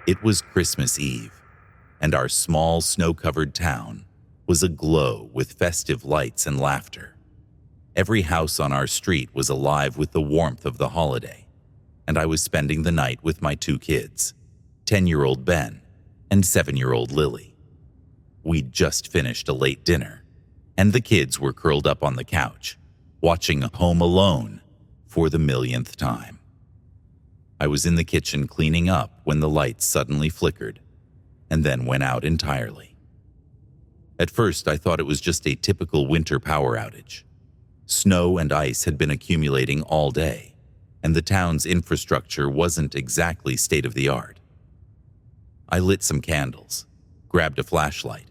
It was Christmas Eve, and our small snow-covered town was aglow with festive lights and laughter. Every house on our street was alive with the warmth of the holiday, and I was spending the night with my two kids, 10-year-old Ben and 7-year-old Lily. We'd just finished a late dinner, and the kids were curled up on the couch, watching Home Alone for the millionth time. I was in the kitchen cleaning up when the lights suddenly flickered, and then went out entirely. At first, I thought it was just a typical winter power outage. Snow and ice had been accumulating all day, and the town's infrastructure wasn't exactly state-of-the-art. I lit some candles, grabbed a flashlight,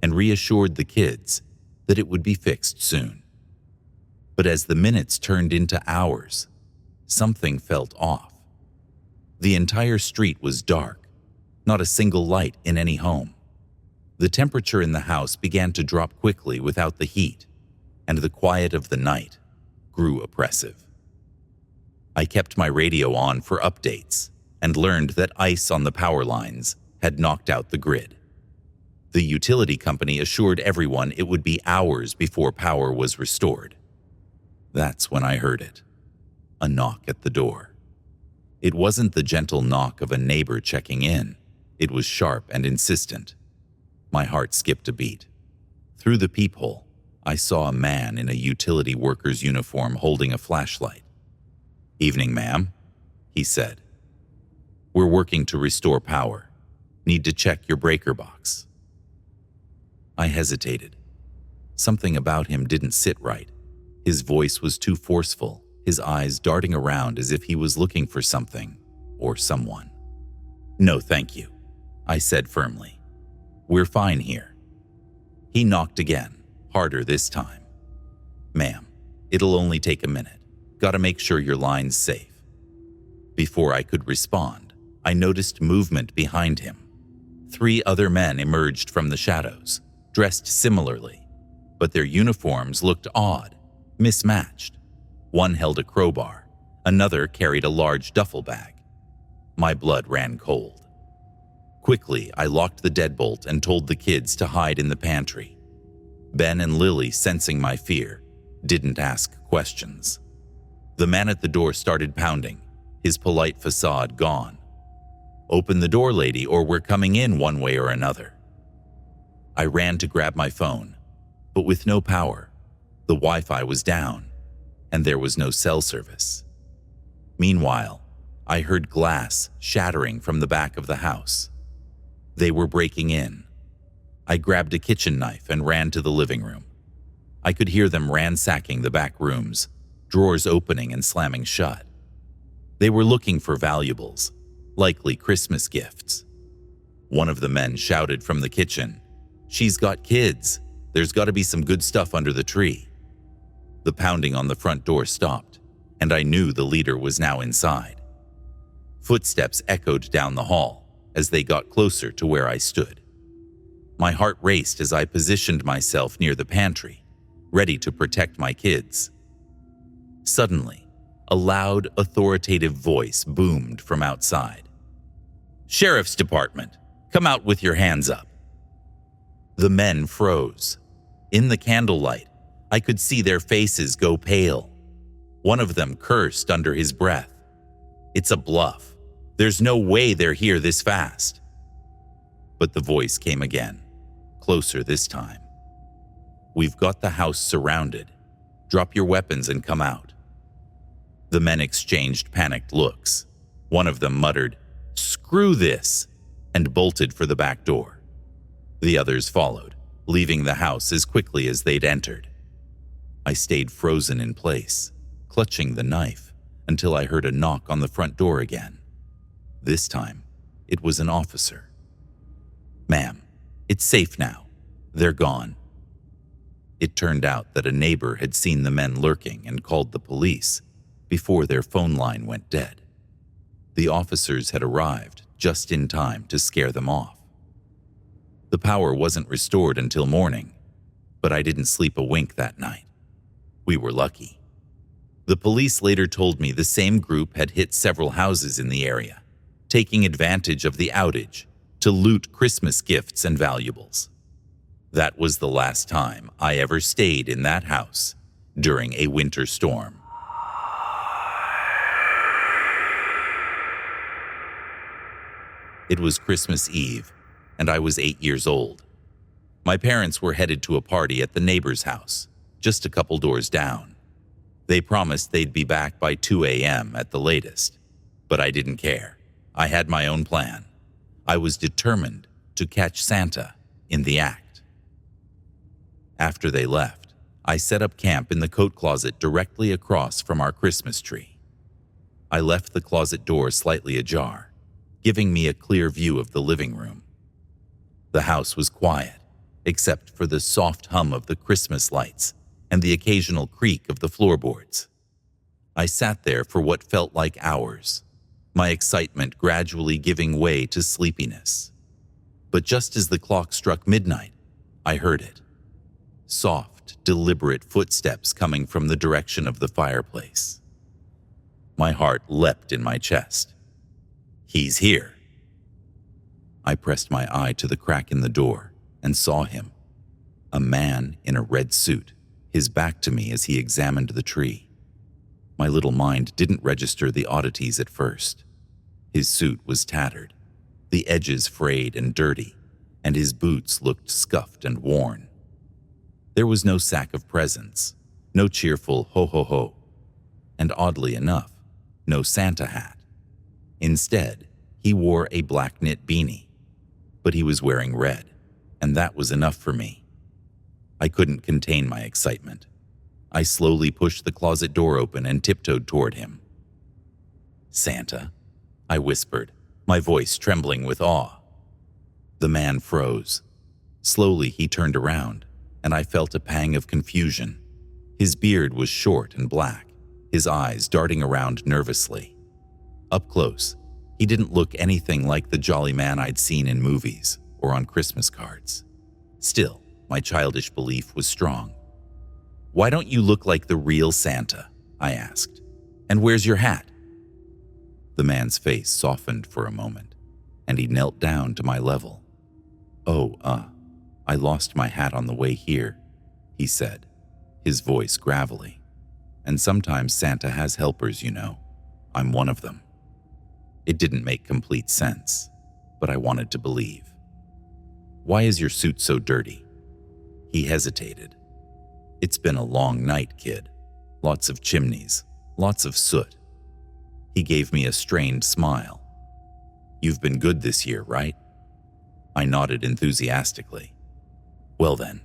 and reassured the kids that it would be fixed soon. But as the minutes turned into hours, something felt off. The entire street was dark, not a single light in any home. The temperature in the house began to drop quickly without the heat, and the quiet of the night grew oppressive. I kept my radio on for updates and learned that ice on the power lines had knocked out the grid. The utility company assured everyone it would be hours before power was restored. That's when I heard it, a knock at the door. It wasn't the gentle knock of a neighbor checking in. It was sharp and insistent. My heart skipped a beat. Through the peephole, I saw a man in a utility worker's uniform holding a flashlight. "Evening, ma'am," he said. "We're working to restore power. Need to check your breaker box." I hesitated. Something about him didn't sit right. His voice was too forceful, his eyes darting around as if he was looking for something or someone. "No, thank you," I said firmly. "We're fine here." He knocked again, harder this time. "Ma'am, it'll only take a minute. Gotta make sure your line's safe." Before I could respond, I noticed movement behind him. 3 other men emerged from the shadows, dressed similarly, but their uniforms looked odd, mismatched. One held a crowbar, another carried a large duffel bag. My blood ran cold. Quickly, I locked the deadbolt and told the kids to hide in the pantry. Ben and Lily, sensing my fear, didn't ask questions. The man at the door started pounding, his polite facade gone. "Open the door, lady, or we're coming in one way or another." I ran to grab my phone, but with no power, the Wi-Fi was down, and there was no cell service. Meanwhile, I heard glass shattering from the back of the house. They were breaking in. I grabbed a kitchen knife and ran to the living room. I could hear them ransacking the back rooms, drawers opening and slamming shut. They were looking for valuables, likely Christmas gifts. One of the men shouted from the kitchen, "She's got kids. There's got to be some good stuff under the tree." The pounding on the front door stopped, and I knew the leader was now inside. Footsteps echoed down the hall as they got closer to where I stood. My heart raced as I positioned myself near the pantry, ready to protect my kids. Suddenly, a loud, authoritative voice boomed from outside. "Sheriff's Department, come out with your hands up." The men froze. In the candlelight, I could see their faces go pale. One of them cursed under his breath. "It's a bluff. There's no way they're here this fast." But the voice came again, closer this time. "We've got the house surrounded. Drop your weapons and come out." The men exchanged panicked looks. One of them muttered, "Screw this," and bolted for the back door. The others followed, leaving the house as quickly as they'd entered. I stayed frozen in place, clutching the knife, until I heard a knock on the front door again. This time, it was an officer. "Ma'am, it's safe now. They're gone." It turned out that a neighbor had seen the men lurking and called the police before their phone line went dead. The officers had arrived just in time to scare them off. The power wasn't restored until morning, but I didn't sleep a wink that night. We were lucky. The police later told me the same group had hit several houses in the area, taking advantage of the outage to loot Christmas gifts and valuables. That was the last time I ever stayed in that house during a winter storm. It was Christmas Eve, and I was 8 years old. My parents were headed to a party at the neighbor's house, just a couple doors down. They promised they'd be back by 2 a.m. at the latest, but I didn't care. I had my own plan. I was determined to catch Santa in the act. After they left, I set up camp in the coat closet directly across from our Christmas tree. I left the closet door slightly ajar, giving me a clear view of the living room. The house was quiet, except for the soft hum of the Christmas lights and the occasional creak of the floorboards. I sat there for what felt like hours, my excitement gradually giving way to sleepiness. But just as the clock struck midnight, I heard it. Soft, deliberate footsteps coming from the direction of the fireplace. My heart leapt in my chest. He's here. I pressed my eye to the crack in the door and saw him, a man in a red suit, his back to me as he examined the tree. My little mind didn't register the oddities at first. His suit was tattered, the edges frayed and dirty, and his boots looked scuffed and worn. There was no sack of presents, no cheerful ho-ho-ho, and oddly enough, no Santa hat. Instead, he wore a black knit beanie, but he was wearing red, and that was enough for me. I couldn't contain my excitement. I slowly pushed the closet door open and tiptoed toward him. "Santa?" I whispered, my voice trembling with awe. The man froze. Slowly he turned around, and I felt a pang of confusion. His beard was short and black, his eyes darting around nervously. Up close, he didn't look anything like the jolly man I'd seen in movies or on Christmas cards. Still, my childish belief was strong. "Why don't you look like the real Santa?" I asked. "And where's your hat?" The man's face softened for a moment, and he knelt down to my level. I lost my hat on the way here," he said, his voice gravelly. "And sometimes Santa has helpers, you know. I'm one of them." It didn't make complete sense, but I wanted to believe. "Why is your suit so dirty?" He hesitated. "It's been a long night, kid. Lots of chimneys, lots of soot." He gave me a strained smile. "You've been good this year, right?" I nodded enthusiastically. "Well then,"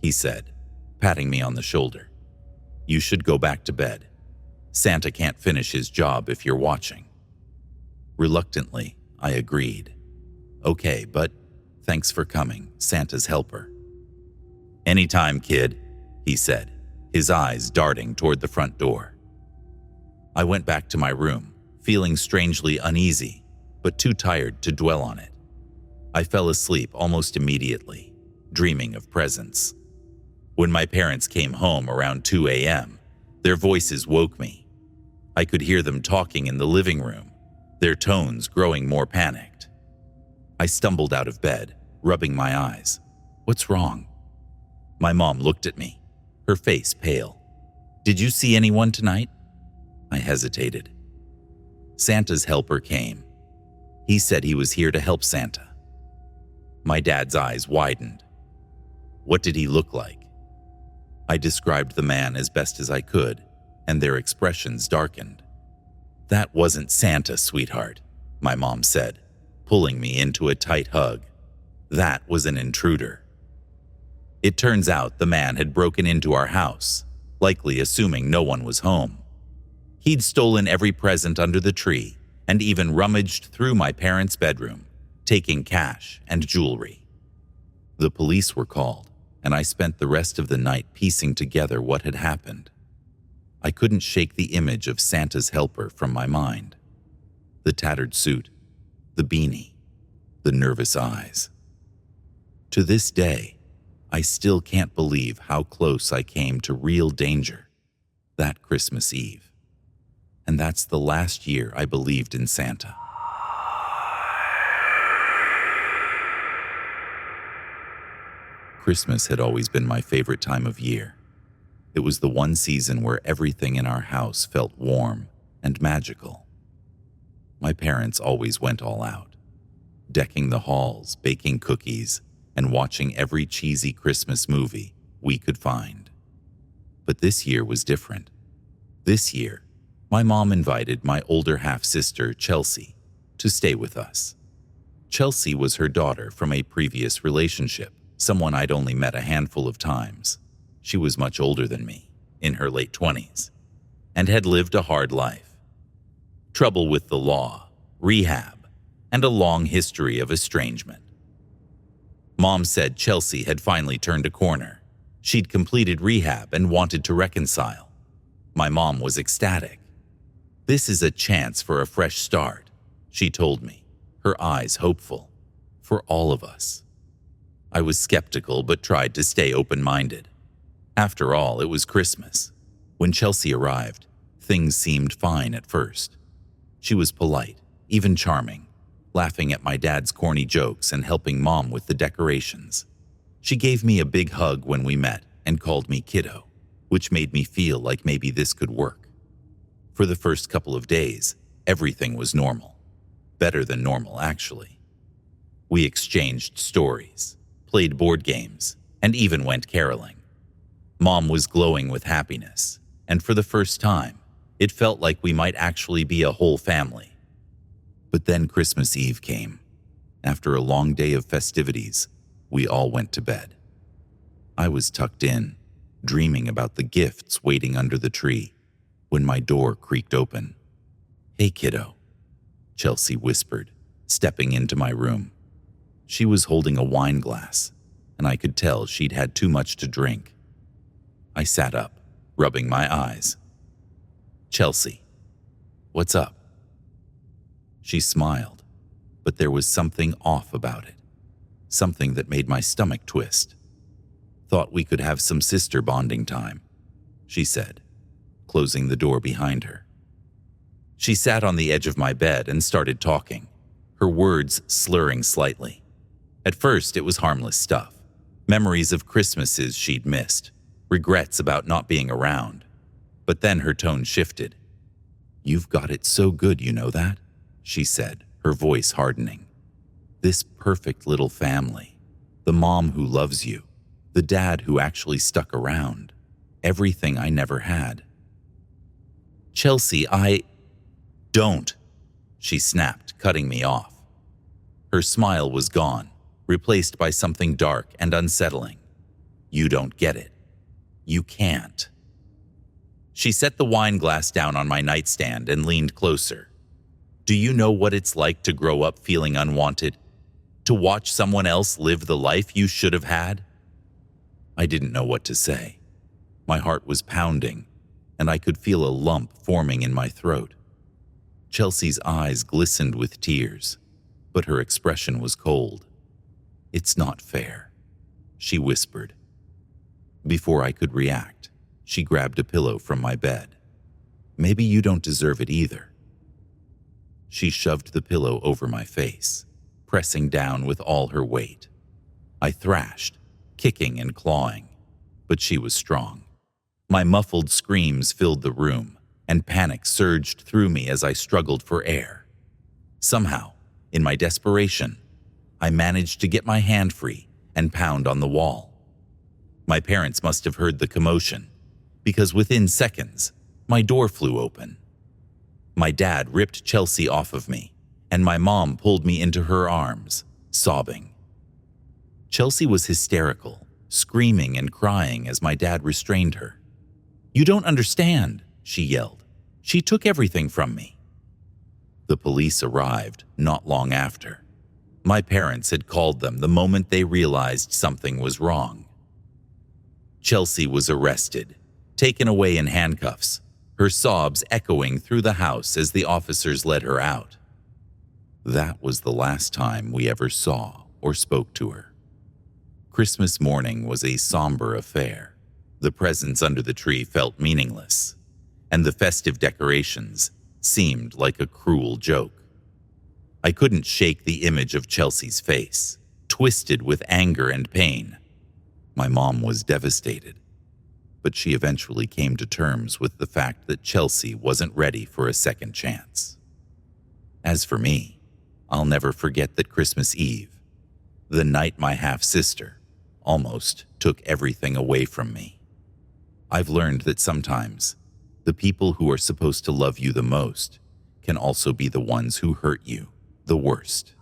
he said, patting me on the shoulder, "you should go back to bed. Santa can't finish his job if you're watching." Reluctantly, I agreed. "Okay, but thanks for coming, Santa's helper." "Anytime, kid," he said, his eyes darting toward the front door. I went back to my room, feeling strangely uneasy, but too tired to dwell on it. I fell asleep almost immediately, dreaming of presents. When my parents came home around 2 a.m., their voices woke me. I could hear them talking in the living room, their tones growing more panicked. I stumbled out of bed, rubbing my eyes. "What's wrong?" My mom looked at me, her face pale. "Did you see anyone tonight?" I hesitated. "Santa's helper came. He said he was here to help Santa." My dad's eyes widened. "What did he look like?" I described the man as best as I could, and their expressions darkened. "That wasn't Santa, sweetheart," my mom said, pulling me into a tight hug. "That was an intruder." It turns out the man had broken into our house, likely assuming no one was home. He'd stolen every present under the tree and even rummaged through my parents' bedroom, taking cash and jewelry. The police were called, and I spent the rest of the night piecing together what had happened. I couldn't shake the image of Santa's helper from my mind. The tattered suit, the beanie, the nervous eyes. To this day, I still can't believe how close I came to real danger that Christmas Eve. And that's the last year I believed in Santa. Christmas had always been my favorite time of year. It was the one season where everything in our house felt warm and magical. My parents always went all out, decking the halls, baking cookies, and watching every cheesy Christmas movie we could find. But this year was different. This year, my mom invited my older half-sister, Chelsea, to stay with us. Chelsea was her daughter from a previous relationship, someone I'd only met a handful of times. She was much older than me, in her late 20s, and had lived a hard life. Trouble with the law, rehab, and a long history of estrangement. Mom said Chelsea had finally turned a corner. She'd completed rehab and wanted to reconcile. My mom was ecstatic. "This is a chance for a fresh start," she told me, her eyes hopeful, for all of us. I was skeptical but tried to stay open-minded. After all, it was Christmas. When Chelsea arrived, things seemed fine at first. She was polite, even charming, laughing at my dad's corny jokes and helping Mom with the decorations. She gave me a big hug when we met and called me kiddo, which made me feel like maybe this could work. For the first couple of days, everything was normal. Better than normal, actually. We exchanged stories, played board games, and even went caroling. Mom was glowing with happiness, and for the first time, it felt like we might actually be a whole family. But then Christmas Eve came. After a long day of festivities, we all went to bed. I was tucked in, dreaming about the gifts waiting under the tree, when my door creaked open. "Hey, kiddo," Chelsea whispered, stepping into my room. She was holding a wine glass, and I could tell she'd had too much to drink. I sat up, rubbing my eyes. "Chelsea, what's up?" She smiled, but there was something off about it, something that made my stomach twist. "Thought we could have some sister bonding time," she said, closing the door behind her. She sat on the edge of my bed and started talking, her words slurring slightly. At first, it was harmless stuff, memories of Christmases she'd missed, regrets about not being around. But then her tone shifted. "You've got it so good, you know that?" she said, her voice hardening. "This perfect little family, the mom who loves you, the dad who actually stuck around, everything I never had." "Chelsea, Don't," she snapped, cutting me off. Her smile was gone, replaced by something dark and unsettling. "You don't get it. You can't." She set the wine glass down on my nightstand and leaned closer. "Do you know what it's like to grow up feeling unwanted? To watch someone else live the life you should have had?" I didn't know what to say. My heart was pounding, and I could feel a lump forming in my throat. Chelsea's eyes glistened with tears, but her expression was cold. "It's not fair," she whispered. Before I could react, she grabbed a pillow from my bed. "Maybe you don't deserve it either." She shoved the pillow over my face, pressing down with all her weight. I thrashed, kicking and clawing, but she was strong. My muffled screams filled the room, and panic surged through me as I struggled for air. Somehow, in my desperation, I managed to get my hand free and pound on the wall. My parents must have heard the commotion, because within seconds, my door flew open. My dad ripped Chelsea off of me, and my mom pulled me into her arms, sobbing. Chelsea was hysterical, screaming and crying as my dad restrained her. "You don't understand," she yelled. "She took everything from me." The police arrived not long after. My parents had called them the moment they realized something was wrong. Chelsea was arrested, taken away in handcuffs, her sobs echoing through the house as the officers led her out. That was the last time we ever saw or spoke to her. Christmas morning was a somber affair. The presents under the tree felt meaningless, and the festive decorations seemed like a cruel joke. I couldn't shake the image of Chelsea's face, twisted with anger and pain. My mom was devastated, but she eventually came to terms with the fact that Chelsea wasn't ready for a second chance. As for me, I'll never forget that Christmas Eve, the night my half-sister almost took everything away from me. I've learned that sometimes the people who are supposed to love you the most can also be the ones who hurt you the worst.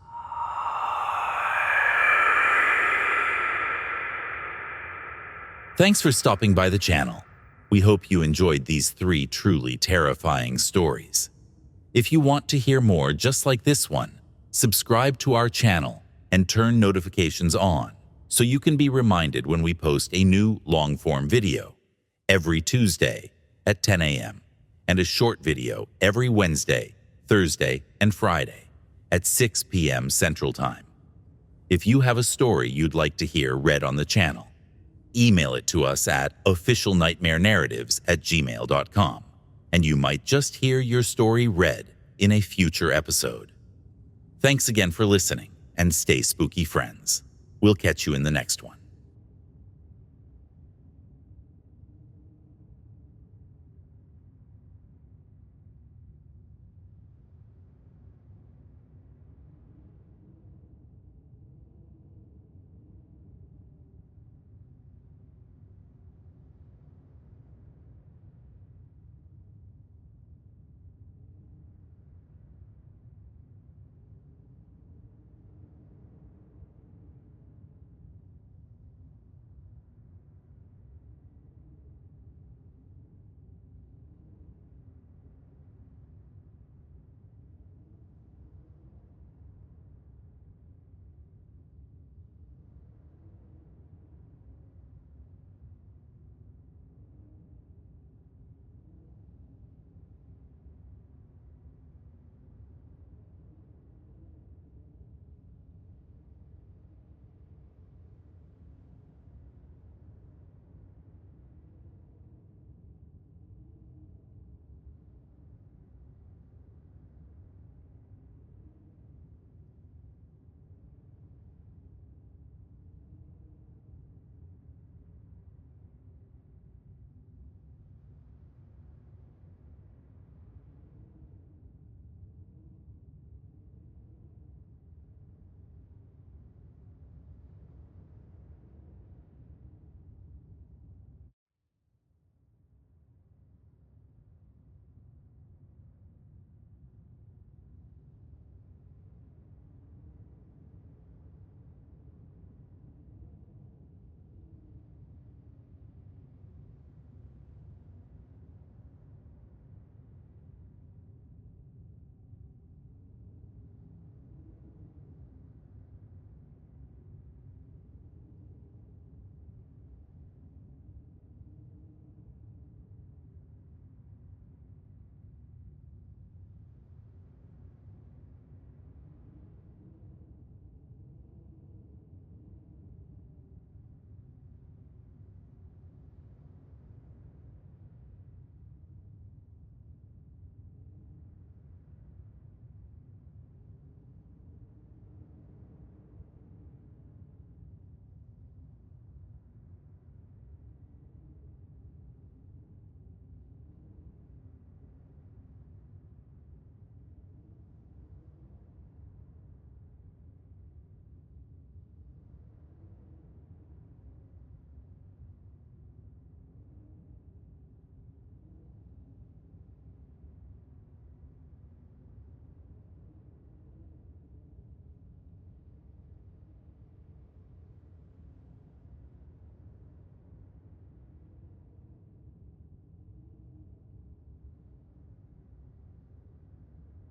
Thanks for stopping by the channel. We hope you enjoyed these 3 truly terrifying stories. If you want to hear more just like this one, subscribe to our channel and turn notifications on so you can be reminded when we post a new long-form video every Tuesday at 10 a.m. and a short video every Wednesday, Thursday, and Friday at 6 p.m. Central Time. If you have a story you'd like to hear read on the channel, email it to us at officialnightmarenarratives@gmail.com, and you might just hear your story read in a future episode. Thanks again for listening, and stay spooky, friends. We'll catch you in the next one.